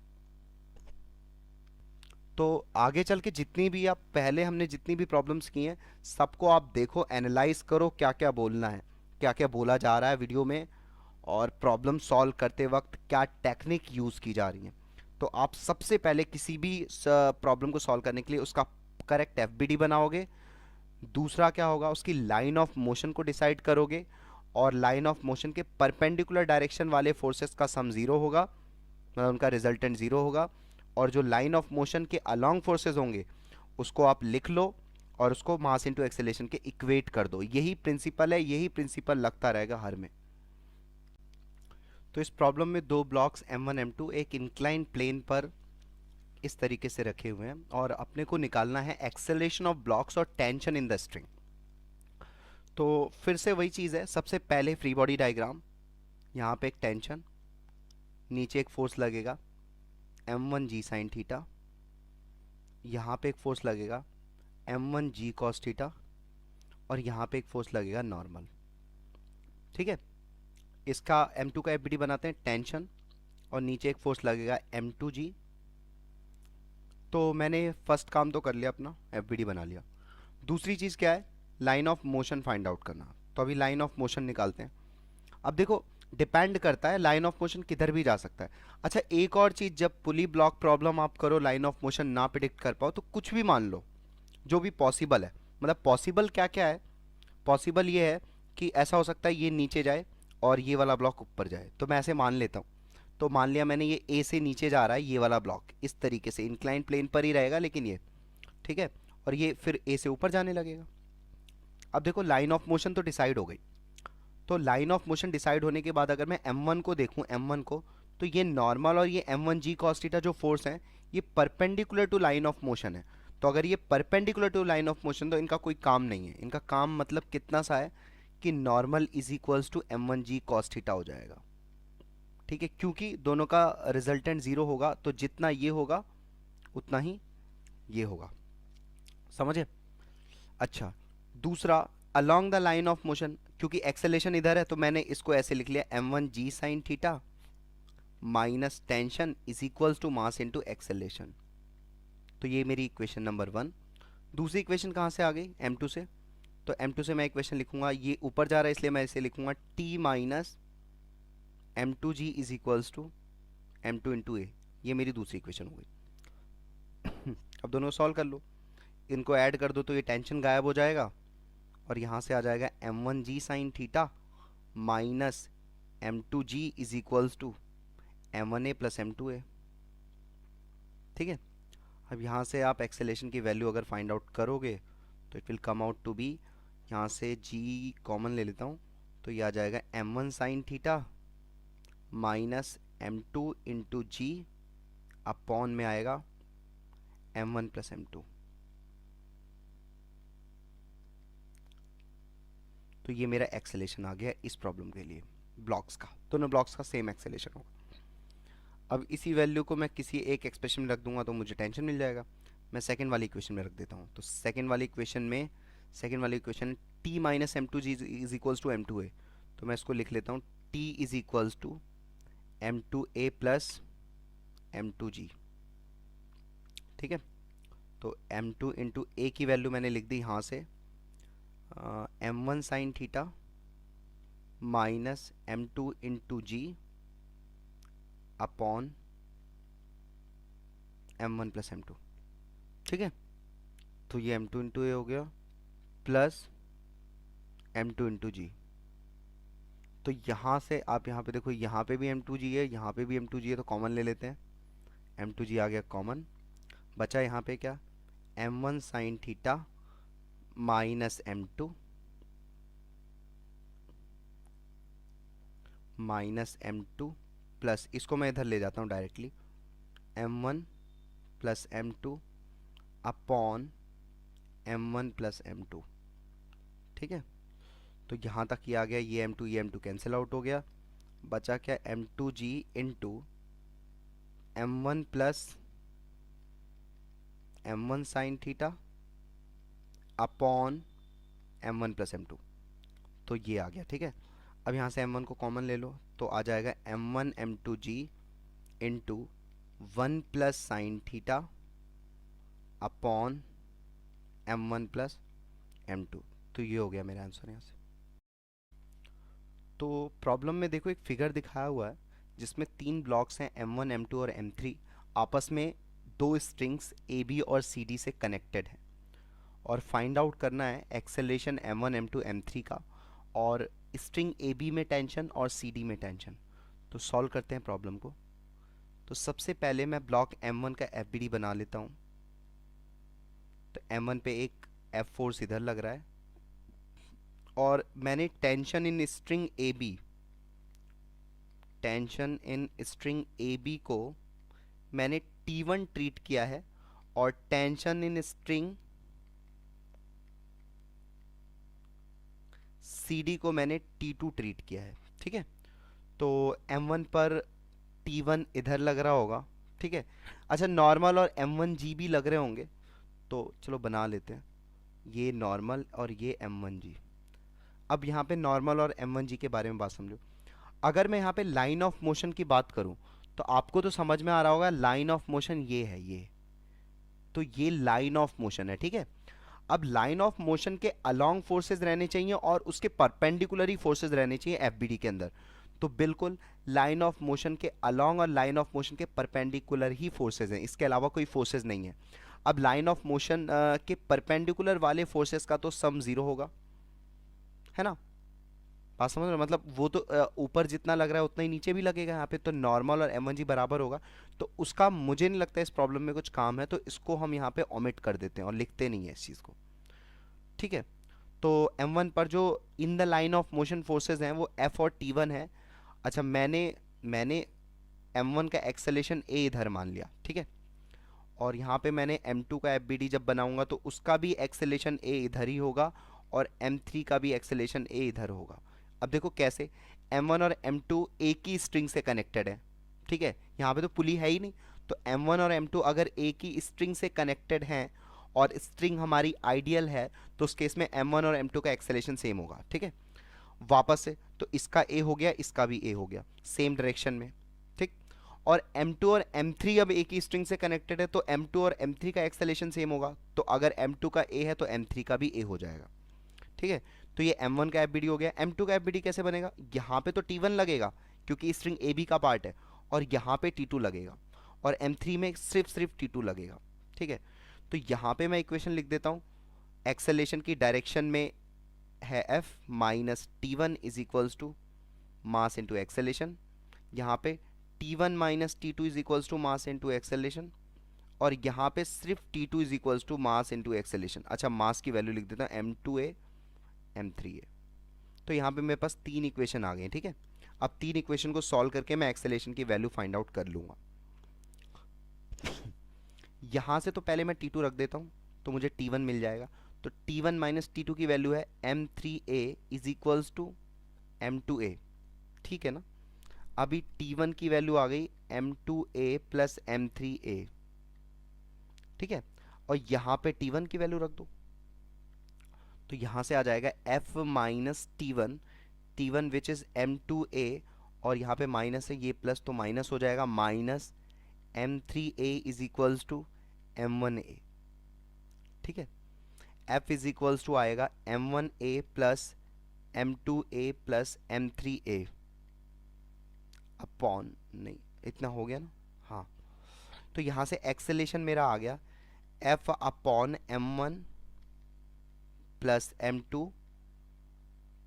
तो आगे चल के जितनी भी आप पहले हमने जितनी भी प्रॉब्लम्स की हैं, सबको आप देखो, एनालाइज करो क्या क्या बोलना है, क्या क्या बोला जा रहा है वीडियो में, और प्रॉब्लम सॉल्व करते वक्त क्या टेक्निक यूज़ की जा रही है। तो आप सबसे पहले किसी भी प्रॉब्लम को सॉल्व करने के लिए उसका करेक्ट FBD बनाओगे। दूसरा क्या होगा, उसकी लाइन ऑफ मोशन को डिसाइड करोगे, और लाइन ऑफ मोशन के परपेंडिकुलर डायरेक्शन वाले फोर्सेस का सम ज़ीरो होगा, मतलब उनका रिजल्टेंट ज़ीरो होगा। और जो लाइन ऑफ मोशन के अलोंग फोर्सेस होंगे उसको आप लिख लो, और उसको मास इनटू एक्सेलेरेशन के इक्वेट कर दो। यही प्रिंसिपल है, यही प्रिंसिपल लगता रहेगा हर में। तो इस प्रॉब्लम में दो ब्लॉक्स M1 M2 एक इंक्लाइन प्लेन पर इस तरीके से रखे हुए हैं, और अपने को निकालना है एक्सेलरेशन ऑफ ब्लॉक्स और टेंशन इन द स्ट्रिंग। तो फिर से वही चीज़ है, सबसे पहले फ्री बॉडी डायग्राम, यहाँ पे एक टेंशन, नीचे एक फोर्स लगेगा m1g साइन थीटा, यहाँ पे एक फोर्स लगेगा m1g कॉस थीटा, और यहाँ पे एक फोर्स लगेगा नॉर्मल। ठीक है, इसका m2 का एफबीडी बनाते हैं, टेंशन और नीचे एक फोर्स लगेगा m2g। तो मैंने फर्स्ट काम तो कर लिया, अपना एफबीडी बना लिया। दूसरी चीज़ क्या है, line of motion find out करना। तो अभी लाइन ऑफ मोशन निकालते हैं। अब देखो, डिपेंड करता है लाइन ऑफ मोशन किधर भी जा सकता है। अच्छा, एक और चीज़, जब पुली ब्लॉक प्रॉब्लम आप करो, लाइन ऑफ मोशन ना प्रिडिक्ट कर पाओ, तो कुछ भी मान लो जो भी पॉसिबल है। मतलब पॉसिबल क्या क्या है, पॉसिबल ये है कि ऐसा हो सकता है ये नीचे जाए और ये वाला ब्लॉक ऊपर जाए। तो मैं ऐसे मान लेता हूँ, तो मान लिया मैंने ये ए से नीचे जा रहा है, ये वाला ब्लॉक इस तरीके से इंक्लाइन प्लेन पर ही रहेगा, लेकिन ये ठीक है, और ये फिर ए से ऊपर जाने लगेगा। अब देखो, लाइन ऑफ मोशन तो डिसाइड हो गई। तो लाइन ऑफ मोशन डिसाइड होने के बाद अगर मैं m1 को देखूं, m1 को, तो ये नॉर्मल और ये m1g cos थीटा जो फोर्स है, ये perpendicular to line of motion है। तो अगर ये perpendicular to line of motion, तो इनका कोई काम नहीं है। इनका काम मतलब कितना सा है कि normal is equals to m1g cos theta हो जाएगा। ठीक है, क्योंकि दोनों का रिजल्टेंट जीरो होगा, तो जितना ये होगा उतना ही ये होगा। समझे? अच्छा, दूसरा, along the line of motion, क्योंकि एक्सेलेरेशन इधर है तो मैंने इसको ऐसे लिख लिया m1g sine theta minus tension is equals to mass into acceleration. तो ये मेरी इक्वेशन नंबर 1। दूसरी इक्वेशन कहाँ से आ गई, m2 से। तो m2 से मैं इक्वेशन लिखूंगा, ये ऊपर जा रहा है इसलिए मैं इसे लिखूंगा t minus m2g is equals to m2 into A. ये मेरी दूसरी इक्वेशन हो गई। अब दोनों सॉल्व कर लो, इनको ऐड कर दो तो ये टेंशन गायब हो जाएगा, और यहाँ से आ जाएगा m1g sine theta minus m2g is equals to m1a plus m2a। ठीक है, अब यहाँ से आप एक्सेलेरेशन की वैल्यू अगर फाइंड आउट करोगे तो it will come out to be, यहाँ से g कॉमन ले लेता हूँ, तो ये आ जाएगा m1 sine theta minus m2 into G upon में आएगा m1 प्लस m2। तो ये मेरा एक्सेलेरेशन आ गया इस प्रॉब्लम के लिए, ब्लॉक्स का, दोनों ब्लॉक्स का सेम एक्सेलेरेशन होगा। अब इसी वैल्यू को मैं किसी एक एक्सप्रेशन में रख दूंगा तो मुझे टेंशन मिल जाएगा। मैं सेकंड वाली इक्वेशन में रख देता हूँ। तो सेकंड वाली equation t minus m two g is equals to m2a। तो मैं इसको लिख लेता हूँ t is equals to m2a plus m2g। ठीक है, तो m2 इंटू ए की वैल्यू मैंने लिख दी यहाँ से m1 sine theta minus m2 into G upon m1 plus m2। ठीक है, तो ये m2 इंटू ए हो गया प्लस m2 इंटू जी। तो यहाँ से आप यहाँ पे देखो, यहाँ पे भी m2g है, यहाँ पे भी m2g है, तो कॉमन ले लेते हैं। m2g आ गया कॉमन, बचा यहाँ पे क्या, m1 sine theta minus m2 minus m2 plus, इसको मैं इधर ले जाता हूँ directly, m1 plus m2 upon m1 plus m2। ठीक है, तो यहाँ तक ये आ गया, ये m2 कैंसिल आउट हो गया, बचा क्या, m2g into m1 plus m1 sine theta upon m1 plus m2। तो ये आ गया। ठीक है, अब यहाँ से m1 को कॉमन ले लो, तो आ जाएगा m1 m2g into 1 plus sign theta upon m1 plus m2। तो ये हो गया मेरा आंसर यहाँ से। तो प्रॉब्लम में देखो एक फिगर दिखाया हुआ है जिसमें 3 ब्लॉक्स हैं m1 m2 और m3, आपस में 2 स्ट्रिंग्स ab और cd से कनेक्टेड हैं, और फाइंड आउट करना है एक्सेलरेशन m1 m2 m3 का, और स्ट्रिंग AB में टेंशन और CD में टेंशन। तो सॉल्व करते हैं प्रॉब्लम को। तो सबसे पहले मैं ब्लॉक M1 का FBD बना लेता हूँ। तो M1 पे एक F फोर्स इधर लग रहा है, और मैंने टेंशन इन स्ट्रिंग AB को मैंने T1 ट्रीट किया है, और टेंशन इन स्ट्रिंग CD को मैंने T2 ट्रीट किया है, ठीक है। तो M1 पर T1 इधर लग रहा होगा, ठीक है। अच्छा, नॉर्मल और M1G भी लग रहे होंगे, तो चलो बना लेते हैं, ये नॉर्मल और ये M1G। अब यहाँ पे नॉर्मल और M1G के बारे में बात समझो। अगर मैं यहाँ पे लाइन ऑफ मोशन की बात करूँ तो आपको तो समझ में आ रहा होगा, लाइन ऑफ मोशन ये है, ये तो ये लाइन ऑफ मोशन है, ठीक है। अब लाइन ऑफ मोशन के अलोंग फोर्सेस रहने चाहिए और उसके परपेंडिकुलर ही फोर्सेस रहने चाहिए एफबीडी के अंदर। तो बिल्कुल लाइन ऑफ मोशन के अलोंग और लाइन ऑफ मोशन के परपेंडिकुलर ही फोर्सेस हैं, इसके अलावा कोई फोर्सेस नहीं है। अब लाइन ऑफ मोशन के परपेंडिकुलर वाले फोर्सेस का तो सम जीरो होगा, है ना। बात समझ रहे हो? मतलब वो तो ऊपर जितना लग रहा है उतना ही नीचे भी लगेगा यहाँ पे, तो नॉर्मल और M1G बराबर होगा। तो उसका मुझे नहीं लगता इस प्रॉब्लम में कुछ काम है, तो इसको हम यहाँ पे ओमिट कर देते हैं और लिखते नहीं है इस चीज़ को, ठीक है। तो M1 पर जो in the line of motion forces हैं वो F और T1 है। अच्छा, मैंने मैंने M1 का एक्सेलेरेशन A इधर मान लिया, ठीक है। और यहाँ पे मैंने M2 का FBD जब बनाऊंगा तो उसका भी एक्सेलेरेशन A इधर ही होगा और M3 का भी एक्सेलेरेशन A इधर होगा। अब देखो कैसे, M1 और M2 एक ही स्ट्रिंग से कनेक्टेड है, ठीक है। यहाँ पे तो पुली है ही नहीं, तो M1 और M2 अगर एक ही स्ट्रिंग से कनेक्टेड हैं और स्ट्रिंग हमारी आइडियल है, तो उस केस में M1 और M2 का एक्सेलेरेशन सेम होगा, ठीक है। वापस से तो इसका A हो गया, इसका भी A हो गया, सेम डायरेक्शन में, ठीक। और M2 और M3 अब एक ही स्ट्रिंग से कनेक्टेड है, तो M2 और M3 का एक्सेलेरेशन सेम होगा, तो अगर M2 का A है तो M3 का भी A हो जाएगा, ठीक है। तो ये M1 का FBD हो गया। M2 का FBD कैसे बनेगा, यहाँ पे तो T1 लगेगा क्योंकि स्ट्रिंग AB का पार्ट है, और यहाँ पे T2 लगेगा, और M3 में सिर्फ T2 लगेगा, ठीक है। तो यहाँ पे मैं इक्वेशन लिख देता हूँ, एक्सेलेरेशन की डायरेक्शन में है F minus T1 is equals to mass into acceleration, यहाँ पे T1 minus T2 is equals to mass into acceleration, और यहाँ पे सिर्फ T2 is equals to mass into acceleration. अच्छा, मास की वैल्यू लिख देता हूँ M2A M3A। तो यहाँ पे मेरे पास 3 इक्वेशन आ गए, ठीक है। अब 3 इक्वेशन को सॉल्व करके मैं एक्सेलेरेशन की वैल्यू फाइंड आउट कर लूँगा। यहाँ से तो पहले मैं T2 रख देता हूँ, तो मुझे T1 मिल जाएगा। तो T1 माइनस T2 की वैल्यू है M3A is equals to M2A, ठीक है ना। अभी T1 की वैल्यू आ गई M2A प्लस M3A, ठीक है। और यहाँ पे T1 की वैल्यू रख दो, तो यहाँ से आ जाएगा F minus T1 which is M2A, और यहाँ पे माइनस है, ये प्लस तो माइनस हो जाएगा, minus M3A is equals to M1A, ठीक है। F इज इक्वल्स टू आएगा M1A plus M2A plus M3A upon, नहीं इतना हो गया ना, हाँ। तो यहाँ से एक्सेलेरेशन मेरा आ गया F upon M1 plus M2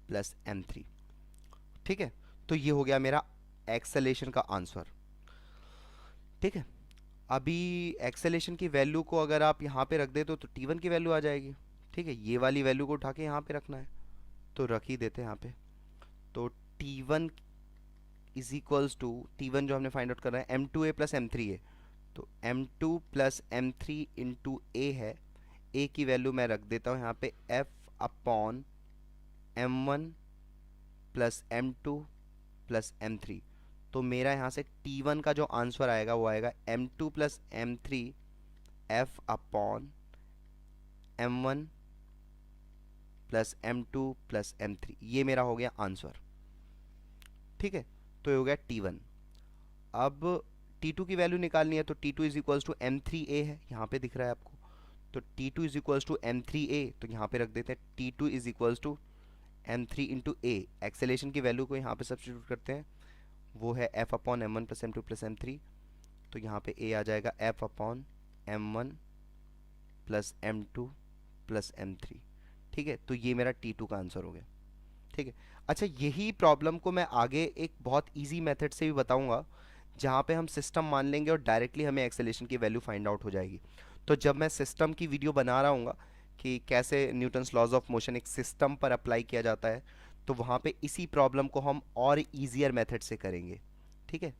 plus M3, ठीक है। तो ये हो गया मेरा एक्सेलेरेशन का आंसर, ठीक है। अभी एक्सेलेरेशन की वैल्यू को अगर आप यहाँ पे रख दे तो T1 की वैल्यू आ जाएगी, ठीक है। ये वाली वैल्यू को उठा के यहाँ पे रखना है, तो रख ही देते हैं यहाँ पे। तो T1 is equals to, T1 जो हमने फाइंड आउट कर रहे हैं M2A प्लस M3A, तो M2 plus M3 into A है। A की वैल्यू मैं रख देता हूँ यहाँ पे F upon M1 plus M2 plus M3। तो मेरा यहाँ से T1 का जो आंसर आएगा वो आएगा M2 plus M3 F upon M1 plus M2 plus M3, ये मेरा हो गया आंसर, ठीक है। तो ये हो गया T1। अब T2 की वैल्यू निकालनी है, तो T2 is equals to M3A है, यहाँ पे दिख रहा है आपको। तो T2 is equals to M3A, तो यहाँ पे रख देते हैं T2 is equals to M3 into A। Acceleration की वैल्यू को यहाँ पे सब्स्टिट्यूट करते हैं, वो है F upon M1 plus M2 plus M3। तो यहाँ पे A आ जाएगा F upon M1 plus M2 plus M3, ठीक है। तो ये मेरा T2 का आंसर हो गया, ठीक है। अच्छा, यही प्रॉब्लम को मैं आगे एक बहुत इजी मेथड से भी बताऊंगा, जहाँ पे हम सिस्टम मान लेंगे और डायरेक्टली हमें एक्सेलेरेशन की वैल्यू फाइंड आउट हो जाएगी। तो जब मैं सिस्टम की वीडियो बना रहा हूँ कि कैसे न्यूटन्स लॉज ऑफ मोशन एक सिस्टम पर अप्लाई किया जाता है, तो वहाँ पे इसी प्रॉब्लम को हम और ईजियर मेथड से करेंगे, ठीक है।